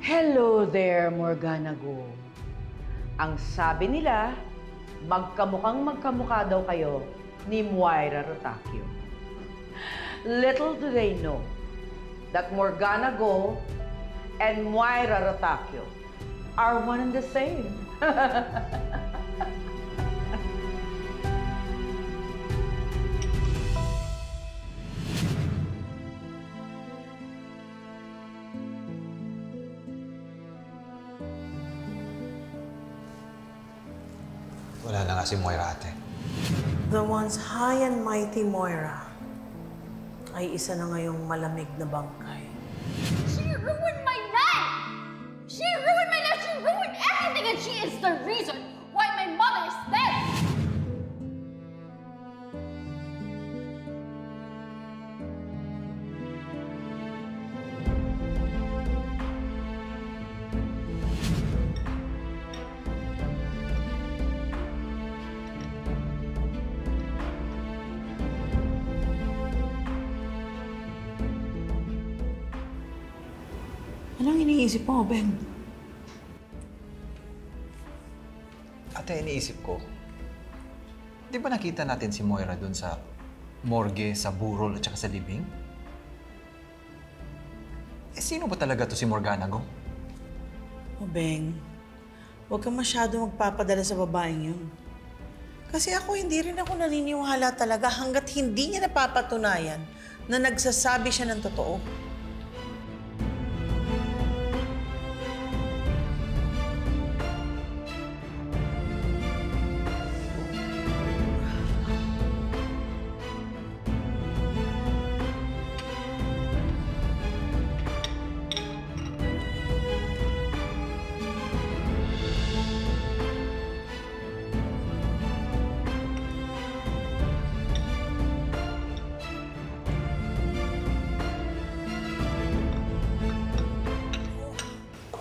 Hello there, Morgana Go. Ang sabi nila, magkamukha daw kayo ni Moira Rotacio. Little do they know that Morgana Go and Moira Rotacio are one and the same. Wala na nga si Moira, ate. The once high and mighty Moira ay isa na ngayong malamig na bangkay. She ruined my life! She ruined my life! She ruined everything! And she is the reason why my mother is dead! Anong iniisip mo, Ben? Ate, iniisip ko, di ba nakita natin si Moira doon sa morgue, sa burol at saka sa libing? Eh, sino ba talaga to si Morgana Go? O, Beng, huwag kang masyado magpapadala sa babaeng yun. Kasi ako, hindi rin ako naniniwala talaga hanggat hindi niya napapatunayan na nagsasabi siya ng totoo.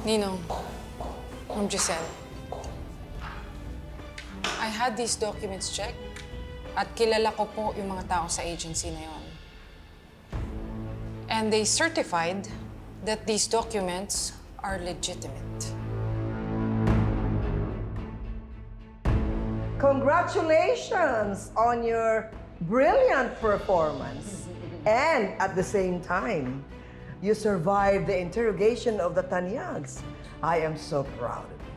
Ninong, Ma'am Giselle, I had these documents checked at kilala ko po yung mga tao sa agency na yon. And they certified that these documents are legitimate. Congratulations on your brilliant performance. And at the same time, you survived the interrogation of the Tanyags. I am so proud of you.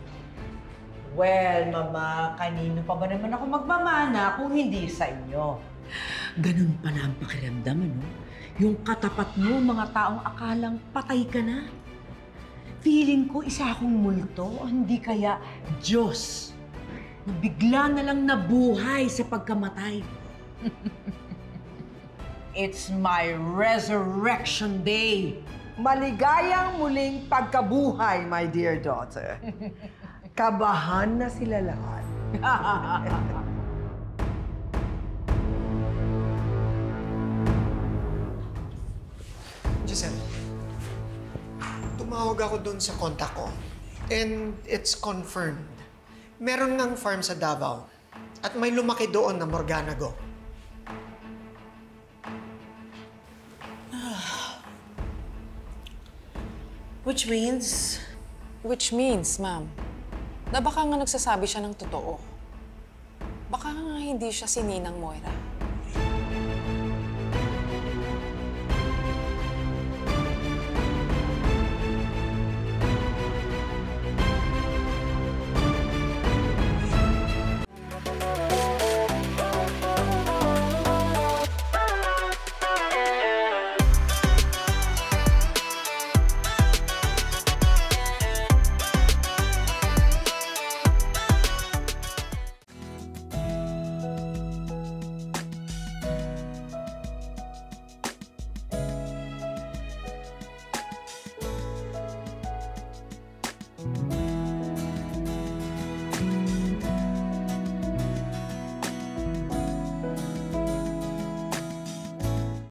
Well, Mama, kanino pa ba naman ako magmamana kung hindi sa inyo? Ganun pala ang pakiramdam, ano? Yung katapat mo, mga taong akalang patay ka na. Feeling ko isa akong multo, hindi kaya Diyos. Na bigla na lang nabuhay sa pagkamatay. It's my resurrection day. Maligayang muling pagkabuhay, my dear daughter. Kabahan na sila lahat. Giselle, tumawag ako dun sa kontak ko. And it's confirmed. Meron ngang farm sa Davao. At may lumaki doon na Morgana Go. Which means, Ma'am, na baka nga nagsasabi siya ng totoo. Baka nga hindi siya si Ninang Moira.